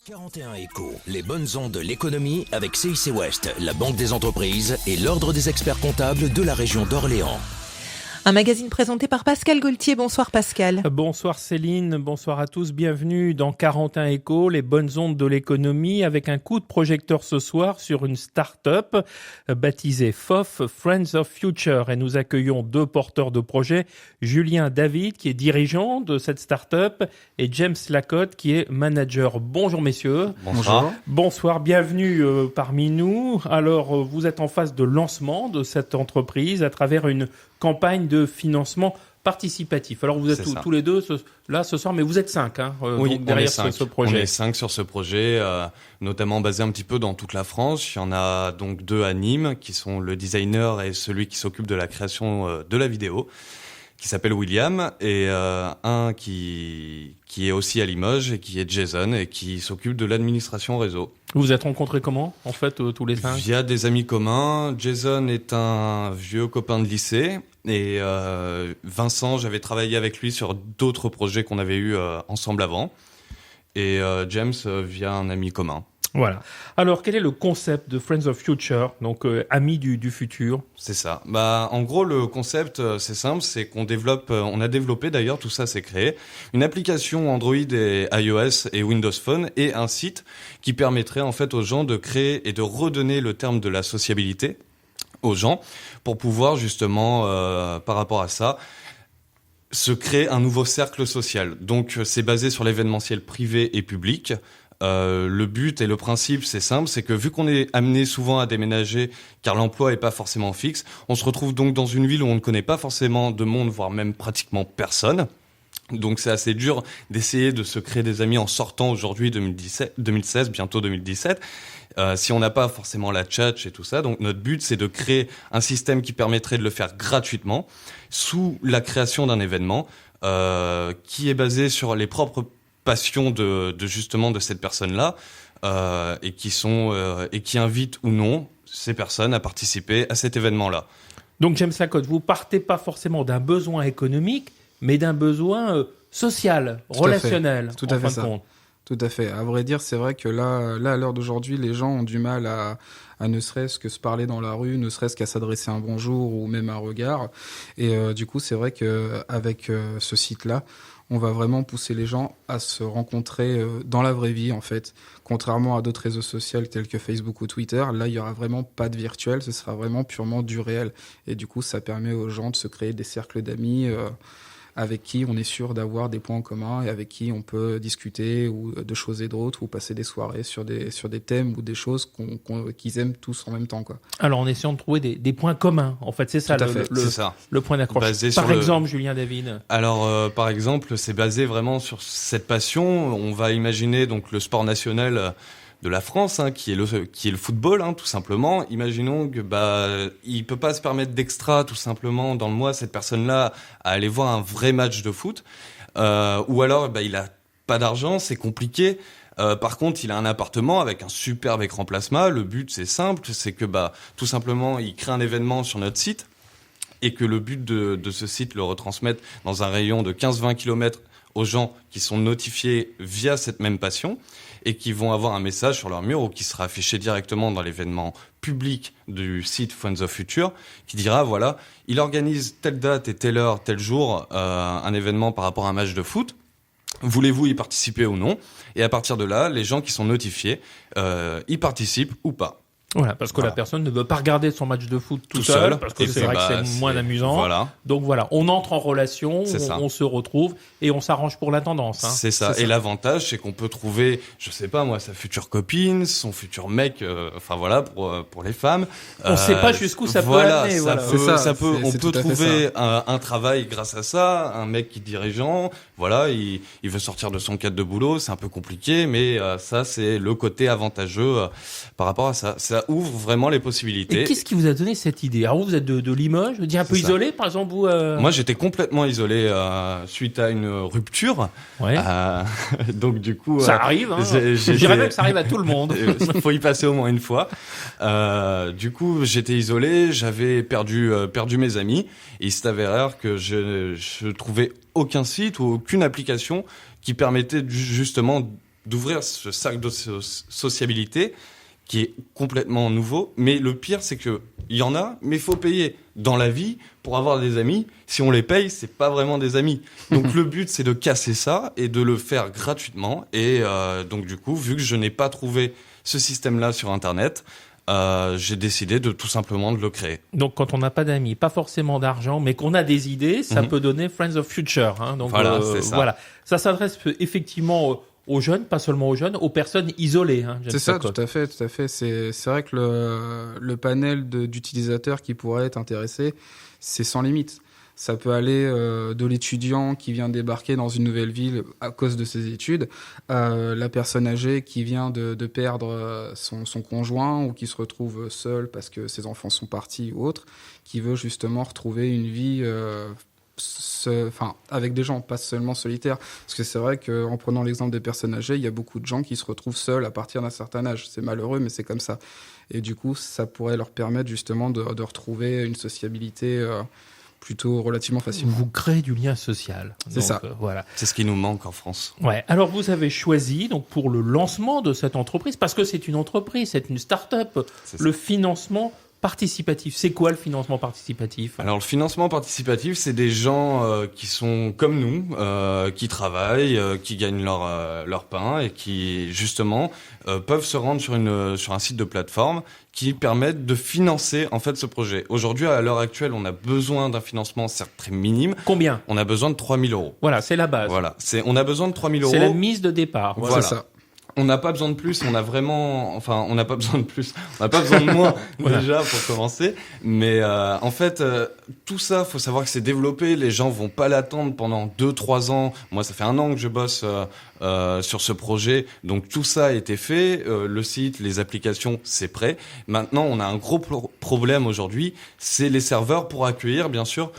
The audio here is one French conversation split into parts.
41 Éco, les bonnes ondes de l'économie avec CIC West, la banque des entreprises et l'ordre des experts comptables de la région d'Orléans. Un magazine présenté par Pascal Gaultier. Bonsoir Pascal. Bonsoir Céline, bonsoir à tous. Bienvenue dans 41 Éco, les bonnes ondes de l'économie, avec un coup de projecteur ce soir sur une start-up baptisée FOF, Friends of Future. Et nous accueillons deux porteurs de projet, Julien David qui est dirigeant de cette start-up et James Lacotte qui est manager. Bonjour messieurs. Bonsoir. Bonsoir, bienvenue parmi nous. Alors vous êtes en phase de lancement de cette entreprise à travers une campagne de financement participatif. Alors vous êtes tous les deux là ce soir, mais vous êtes 5 oui, derrière ce projet. On est 5 sur ce projet, notamment basé un petit peu dans toute la France. Il y en a donc 2 à Nîmes, qui sont le designer et celui qui s'occupe de la création de la vidéo, qui s'appelle William, et un qui est aussi à Limoges et qui est Jason et qui s'occupe de l'administration réseau. Vous vous êtes rencontrés comment, en fait, tous les 5 ? Via des amis communs. Jason est un vieux copain de lycée et Vincent, j'avais travaillé avec lui sur d'autres projets qu'on avait eus ensemble avant. Et James via un ami commun. Voilà. Alors, quel est le concept de Friends of Future, donc amis du futur ? C'est ça. En gros, le concept, c'est simple, c'est qu'on développe, on a développé d'ailleurs, tout ça c'est créé, une application Android et iOS et Windows Phone et un site qui permettrait en fait aux gens de créer et de redonner le terme de la sociabilité aux gens pour pouvoir justement, par rapport à ça, se créer un nouveau cercle social. Donc, c'est basé sur l'événementiel privé et public. Le but et le principe, c'est simple, c'est que vu qu'on est amené souvent à déménager, car l'emploi est pas forcément fixe, on se retrouve donc dans une ville où on ne connaît pas forcément de monde, voire même pratiquement personne. Donc c'est assez dur d'essayer de se créer des amis en sortant aujourd'hui 2016, bientôt 2017, si on n'a pas forcément la tchatch et tout ça. Donc notre but, c'est de créer un système qui permettrait de le faire gratuitement sous la création d'un événement qui est basé sur les propres passion de cette personne-là et qui invite ou non ces personnes à participer à cet événement-là. Donc James Lacotte, vous partez pas forcément d'un besoin économique, mais d'un besoin social, relationnel. Tout à fait ça. Tout à fait. À vrai dire, c'est vrai que là, à l'heure d'aujourd'hui, les gens ont du mal à ne serait-ce que se parler dans la rue, ne serait-ce qu'à s'adresser un bonjour ou même un regard. Et du coup, c'est vrai qu'avec ce site-là, on va vraiment pousser les gens à se rencontrer dans la vraie vie, en fait. Contrairement à d'autres réseaux sociaux tels que Facebook ou Twitter, là, il n'y aura vraiment pas de virtuel, ce sera vraiment purement du réel. Et du coup, ça permet aux gens de se créer des cercles d'amis avec qui on est sûr d'avoir des points en commun et avec qui on peut discuter ou de choses et d'autres ou passer des soirées sur des thèmes ou des choses qu'ils aiment tous en même temps, quoi. Alors, en essayant de trouver des points communs, en fait, c'est ça, le point d'accroche. Par exemple, Julien David. Alors, par exemple, c'est basé vraiment sur cette passion. On va imaginer donc le sport national de la France, qui est le football, tout simplement. Imaginons que il peut pas se permettre d'extra, tout simplement, dans le mois, cette personne-là, à aller voir un vrai match de foot. Ou alors, il a pas d'argent, c'est compliqué. Par contre, il a un appartement avec un superbe écran plasma. Le but, c'est simple, c'est que tout simplement, il crée un événement sur notre site et que le but de ce site le retransmette dans un rayon de 15-20 km aux gens qui sont notifiés via cette même passion et qui vont avoir un message sur leur mur ou qui sera affiché directement dans l'événement public du site Friends of Future qui dira voilà, il organise telle date et telle heure, tel jour un événement par rapport à un match de foot. Voulez-vous y participer ou non ? Et à partir de là, les gens qui sont notifiés y participent ou pas. Voilà, parce que la personne ne veut pas regarder son match de foot tout seul, parce que c'est vrai que c'est moins amusant. Voilà. Donc voilà, on entre en relation, on se retrouve et on s'arrange pour la tendance. C'est ça. Et l'avantage, c'est qu'on peut trouver, je sais pas moi, sa future copine, son futur mec, pour les femmes. On sait pas jusqu'où ça peut aller. On peut trouver un travail grâce à ça, un mec qui est dirigeant. Voilà, il veut sortir de son cadre de boulot, c'est un peu compliqué, mais ça c'est le côté avantageux par rapport à ça. Ça ouvre vraiment les possibilités. Et qu'est-ce qui vous a donné cette idée ? Alors vous êtes de Limoges, je dis un peu isolé, par exemple vous. Moi j'étais complètement isolé suite à une rupture. Ouais. Donc du coup. Ça arrive. Je dirais même que ça arrive à tout le monde. Il faut y passer au moins une fois. Du coup j'étais isolé, j'avais perdu mes amis. Et il s'est avéré que je trouvais aucun site ou aucune application qui permettait justement d'ouvrir ce cercle de sociabilité qui est complètement nouveau. Mais le pire, c'est que il y en a, mais il faut payer. Dans la vie, pour avoir des amis, si on les paye, c'est pas vraiment des amis. Donc le but, c'est de casser ça et de le faire gratuitement. Et donc du coup, vu que je n'ai pas trouvé ce système-là sur Internet, j'ai décidé de tout simplement de le créer. Donc quand on n'a pas d'amis, pas forcément d'argent, mais qu'on a des idées, ça peut donner Friends of Future. Hein. Donc voilà, c'est ça. Voilà, ça s'adresse effectivement aux jeunes, pas seulement aux jeunes, aux personnes isolées. Hein, c'est ça, tout à fait, tout à fait. C'est vrai que le panel d'utilisateurs qui pourraient être intéressés, c'est sans limite. Ça peut aller de l'étudiant qui vient débarquer dans une nouvelle ville à cause de ses études, la personne âgée qui vient de perdre son conjoint ou qui se retrouve seule parce que ses enfants sont partis ou autre, qui veut justement retrouver une vie avec des gens, pas seulement solitaires. Parce que c'est vrai qu'en prenant l'exemple des personnes âgées, il y a beaucoup de gens qui se retrouvent seuls à partir d'un certain âge. C'est malheureux, mais c'est comme ça. Et du coup, ça pourrait leur permettre justement de retrouver une sociabilité plutôt relativement facilement. Vous créez du lien social. C'est ça. Voilà. C'est ce qui nous manque en France. Ouais. Alors vous avez choisi donc pour le lancement de cette entreprise, parce que c'est une entreprise, c'est une start-up, le financement participatif. C'est quoi le financement participatif ? Alors le financement participatif, c'est des gens qui sont comme nous, qui travaillent, qui gagnent leur pain et qui justement peuvent se rendre sur un site de plateforme qui permettent de financer en fait ce projet. Aujourd'hui, à l'heure actuelle, on a besoin d'un financement certes très minime. Combien ? On a besoin de 3 000 €. Voilà, c'est la base. Voilà, on a besoin de 3 000 €. C'est la mise de départ. Voilà. C'est ça. On n'a pas besoin de plus, on n'a pas besoin de plus, on n'a pas besoin de moins déjà pour commencer. Mais en fait, tout ça, faut savoir que c'est développé. Les gens vont pas l'attendre pendant 2-3 ans. Moi, ça fait 1 an que je bosse sur ce projet, donc tout ça a été fait. Le site, les applications, c'est prêt. Maintenant, on a un gros problème aujourd'hui, c'est les serveurs pour accueillir, bien sûr,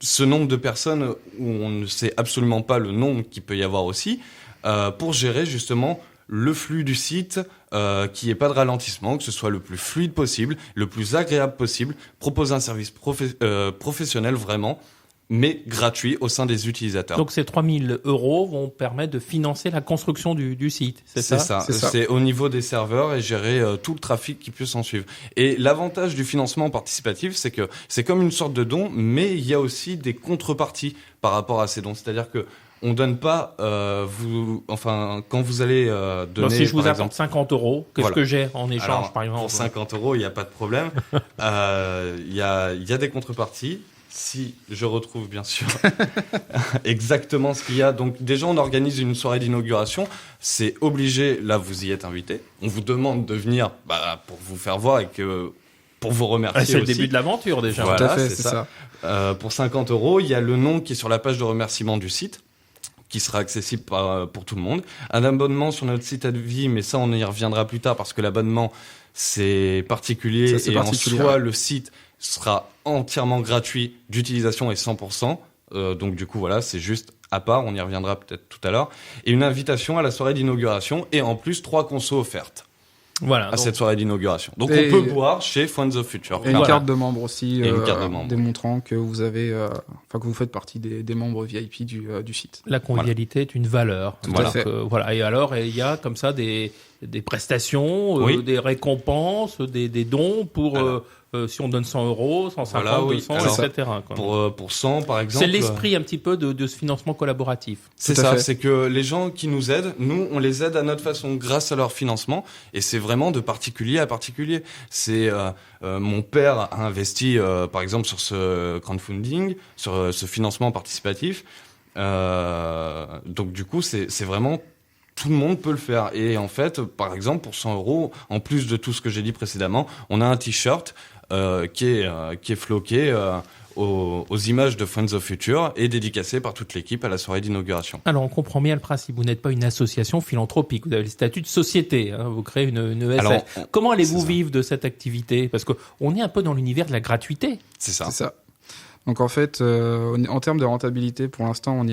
ce nombre de personnes où on ne sait absolument pas le nombre qu'il peut y avoir aussi. Pour gérer justement le flux du site, qu'il n'y ait pas de ralentissement, que ce soit le plus fluide possible, le plus agréable possible, proposer un service professionnel vraiment, mais gratuit au sein des utilisateurs. Donc ces 3 000 € vont permettre de financer la construction du site, c'est ça ? C'est ça. C'est au niveau des serveurs et gérer tout le trafic qui peut s'en suivre. Et l'avantage du financement participatif, c'est que c'est comme une sorte de don, mais il y a aussi des contreparties par rapport à ces dons. C'est-à-dire que on donne pas, quand vous allez donner. Donc si je vous apporte exemple, 50 €, qu'est-ce que j'ai en échange? Alors, par exemple? Pour 50 €, il n'y a pas de problème. Il y a des contreparties. Si je retrouve bien sûr exactement ce qu'il y a. Donc déjà, on organise une soirée d'inauguration. C'est obligé, là vous y êtes invité. On vous demande de venir pour vous faire voir et que pour vous remercier c'est le aussi. début de l'aventure déjà. Voilà, Tout à fait, c'est ça. Pour 50 €, il y a le nom qui est sur la page de remerciement du site, qui sera accessible pour tout le monde. Un abonnement sur notre site à vie, mais ça on y reviendra plus tard parce que l'abonnement c'est particulier ça, et en soi le site sera entièrement gratuit d'utilisation et 100%. Donc du coup voilà, c'est juste à part, on y reviendra peut-être tout à l'heure. Et une invitation à la soirée d'inauguration et en plus 3 consos offertes. Voilà, à cette soirée d'inauguration. Donc Et on peut boire chez Friends of Future. Et une carte de membre aussi, Et une carte de membre. démontrant que vous avez, que vous faites partie des membres VIP du site. La convivialité est une valeur. Tout à fait. Voilà. Et alors, il y a comme ça des prestations, Oui. des récompenses, des dons pour si on donne 100 €, 150, Voilà, oui. 200, Alors, etc. quoi. Pour 100 par exemple. C'est l'esprit un petit peu de ce financement collaboratif. C'est Tout à ça, fait. c'est que les gens qui nous aident, nous, on les aide à notre façon grâce à leur financement, et c'est vraiment de particulier à particulier. C'est mon père a investi, par exemple, sur ce crowdfunding, sur ce financement participatif. Donc du coup, c'est vraiment tout le monde peut le faire. Et en fait, par exemple, pour 100 €, en plus de tout ce que j'ai dit précédemment, on a un t-shirt qui est floqué. Aux images de Friends of Future et dédicacé par toute l'équipe à la soirée d'inauguration. Alors, on comprend bien le principe. Vous n'êtes pas une association philanthropique. Vous avez le statut de société. Hein. Vous créez une ESF. Alors, Comment allez-vous c'est ça. vivre de cette activité? Parce que on est un peu dans l'univers de la gratuité. C'est ça. C'est ça. Donc en fait, en termes de rentabilité, pour l'instant,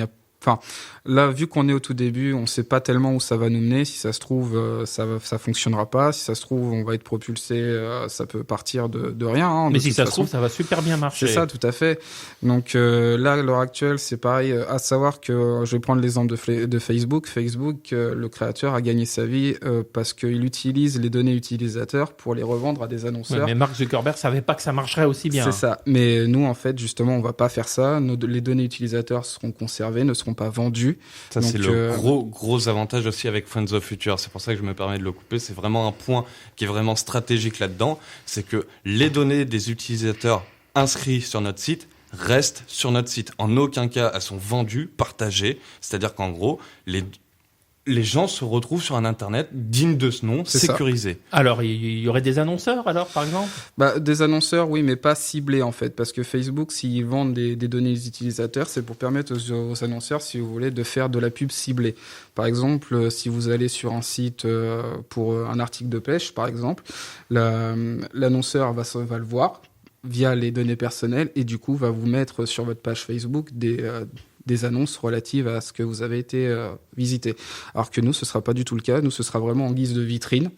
Enfin, là, vu qu'on est au tout début, on sait pas tellement où ça va nous mener. Si ça se trouve, ça fonctionnera pas. Si ça se trouve, on va être propulsé, ça peut partir de rien. Hein, mais si ça se trouve, ça va super bien marcher. C'est ça, tout à fait. Donc là, à l'heure actuelle, c'est pareil. À savoir que, je vais prendre l'exemple de Facebook. Facebook, le créateur a gagné sa vie parce qu'il utilise les données utilisateurs pour les revendre à des annonceurs. Ouais, mais Mark Zuckerberg savait pas que ça marcherait aussi bien. C'est ça. Mais nous, en fait, justement, on va pas faire ça. Les données utilisateurs seront conservées, ne seront pas vendues. Ça, donc, c'est le gros avantage aussi avec Friends of Future. C'est pour ça que je me permets de le couper. C'est vraiment un point qui est vraiment stratégique là-dedans. C'est que les données des utilisateurs inscrits sur notre site restent sur notre site. En aucun cas, elles sont vendues, partagées. C'est-à-dire qu'en gros, les gens se retrouvent sur un Internet digne de ce nom, sécurisé. Alors, il y aurait des annonceurs, alors, par exemple ? Des annonceurs, oui, mais pas ciblés, en fait. Parce que Facebook, s'ils vendent des données des utilisateurs, c'est pour permettre aux annonceurs, si vous voulez, de faire de la pub ciblée. Par exemple, si vous allez sur un site pour un article de pêche, par exemple, l'annonceur va le voir via les données personnelles et du coup, va vous mettre sur votre page Facebook des annonces relatives à ce que vous avez été visité. Alors que nous, ce ne sera pas du tout le cas. Nous, ce sera vraiment en guise de vitrine.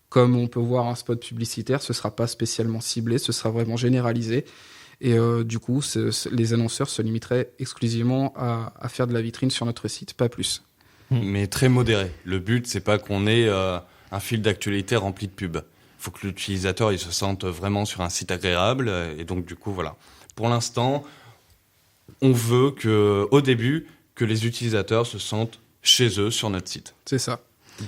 Comme on peut voir un spot publicitaire, ce ne sera pas spécialement ciblé, ce sera vraiment généralisé. Et du coup, les annonceurs se limiteraient exclusivement à faire de la vitrine sur notre site, pas plus. Mais très modéré. Le but, c'est pas qu'on ait un fil d'actualité rempli de pubs. Il faut que l'utilisateur il se sente vraiment sur un site agréable. Et donc, du coup, voilà. Pour l'instant, on veut au début, que les utilisateurs se sentent chez eux sur notre site. C'est ça.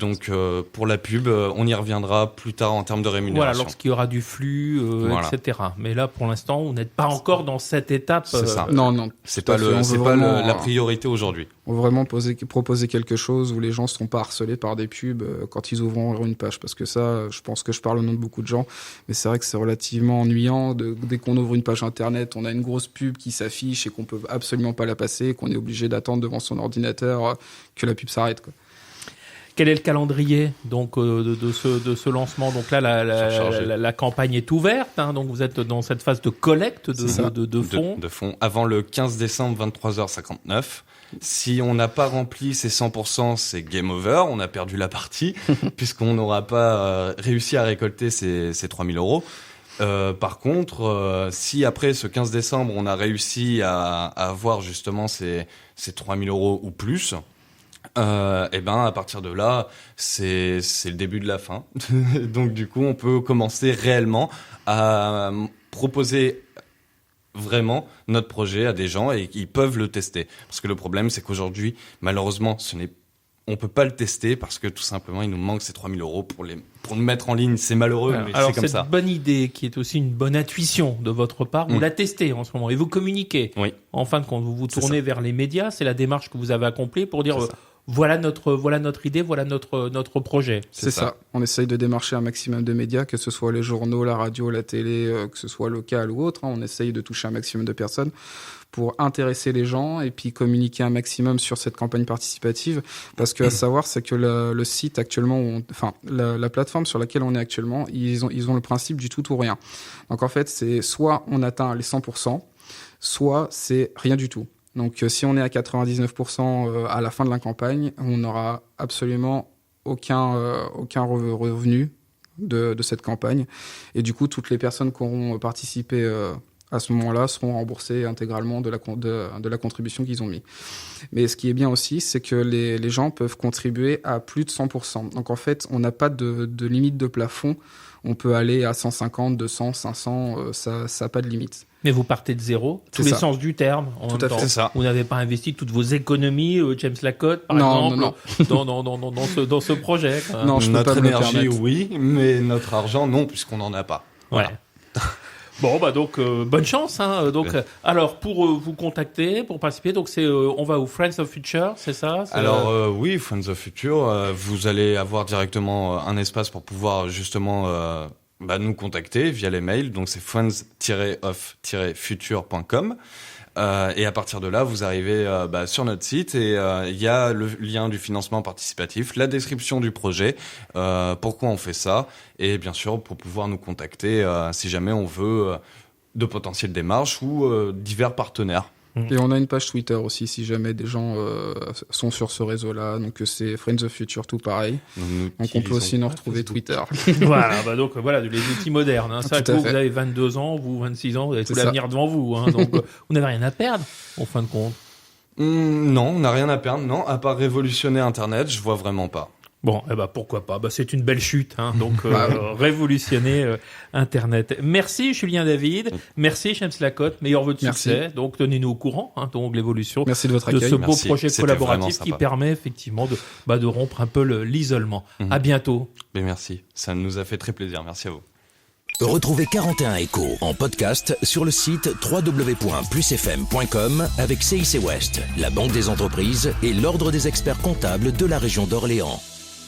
Donc, pour la pub, on y reviendra plus tard en termes de rémunération. Voilà, lorsqu'il y aura du flux, voilà. etc. Mais là, pour l'instant, vous n'êtes pas encore dans cette étape. C'est ça. Non. C'est pas la priorité aujourd'hui. On veut vraiment proposer quelque chose où les gens ne seront pas harcelés par des pubs quand ils ouvrent une page. Parce que ça, je pense que je parle au nom de beaucoup de gens. Mais c'est vrai que c'est relativement ennuyant. Dès qu'on ouvre une page Internet, on a une grosse pub qui s'affiche et qu'on peut absolument pas la passer, et qu'on est obligé d'attendre devant son ordinateur que la pub s'arrête, quoi. Quel est le calendrier donc de ce lancement ? Donc là, la campagne est ouverte. Hein, donc vous êtes dans cette phase de collecte de fonds. De fonds avant le 15 décembre 23h59. Si on n'a pas rempli ces 100%, c'est game over. On a perdu la partie puisqu'on n'aura pas réussi à récolter ces 3 000 euros. Par contre, si après ce 15 décembre, on a réussi à avoir justement ces 3 000 euros ou plus, et ben à partir de là, c'est le début de la fin. Donc du coup, on peut commencer réellement à proposer vraiment notre projet à des gens et ils peuvent le tester. Parce que le problème, c'est qu'aujourd'hui, malheureusement, on peut pas le tester parce que tout simplement, il nous manque ces 3 000 euros pour le mettre en ligne. C'est malheureux, mais alors, c'est comme ça. Alors, cette bonne idée, qui est aussi une bonne intuition de votre part, vous la testez en ce moment et vous communiquez. Oui. En fin de compte, vous vous tournez vers les médias. C'est la démarche que vous avez accomplie pour dire voilà notre idée, voilà notre projet. C'est ça. On essaye de démarcher un maximum de médias, que ce soit les journaux, la radio, la télé, que ce soit local ou autre. On essaye de toucher un maximum de personnes pour intéresser les gens et puis communiquer un maximum sur cette campagne participative. Parce que à savoir, c'est que le site actuellement, la plateforme sur laquelle on est actuellement, ils ont le principe du tout ou rien. Donc en fait, c'est soit on atteint les 100%, soit c'est rien du tout. Donc si on est à 99% à la fin de la campagne, on n'aura absolument aucun revenu de cette campagne. Et du coup, toutes les personnes qui auront participé à ce moment-là seront remboursées intégralement de la contribution qu'ils ont mis. Mais ce qui est bien aussi, c'est que les gens peuvent contribuer à plus de 100%. Donc en fait, on n'a pas de limite de plafond. On peut aller à 150, 200, 500, ça n'a pas de limite. Mais vous partez de zéro, tous les sens du terme. Tout à fait, c'est ça. Vous n'avez pas investi toutes vos économies, James Lacotte, par exemple, dans ce projet. Non, je peux pas me le permettre. Notre énergie, oui, mais notre argent, non, puisqu'on n'en a pas. Voilà. Ouais. Bon, donc bonne chance. Hein. Donc, alors pour vous contacter, pour participer, donc on va au Friends of Future, c'est ça ? Alors oui, Friends of Future, vous allez avoir directement un espace pour pouvoir justement nous contacter via les mails. Donc c'est friends-of-future.com. Et à partir de là, vous arrivez sur notre site et il y a le lien du financement participatif, la description du projet, pourquoi on fait ça, et bien sûr pour pouvoir nous contacter si jamais on veut de potentielles démarches ou divers partenaires. Et on a une page Twitter aussi, si jamais des gens sont sur ce réseau-là. Donc c'est Friends of Future, tout pareil. Donc on peut aussi nous retrouver Twitter. Voilà, donc voilà, les outils modernes. Hein. Ça, vous avez 22 ans, vous 26 ans, vous avez tout l'avenir devant vous. Hein. Donc vous n'avez rien à perdre, en fin de compte. Non, on n'a rien à perdre. Non, à part révolutionner Internet, je vois vraiment pas. Bon, pourquoi pas. C'est une belle chute, hein. Donc révolutionner Internet. Merci Julien David, merci James Lacotte, meilleur vœu de succès. Donc tenez-nous au courant, hein, donc l'évolution de ce beau projet collaboratif qui permet effectivement de rompre un peu l'isolement. À bientôt. Mais merci, ça nous a fait très plaisir. Merci à vous. Retrouvez 41 Échos en podcast sur le site www.plusfm.com avec CIC West, la Banque des entreprises et l'Ordre des experts comptables de la région d'Orléans.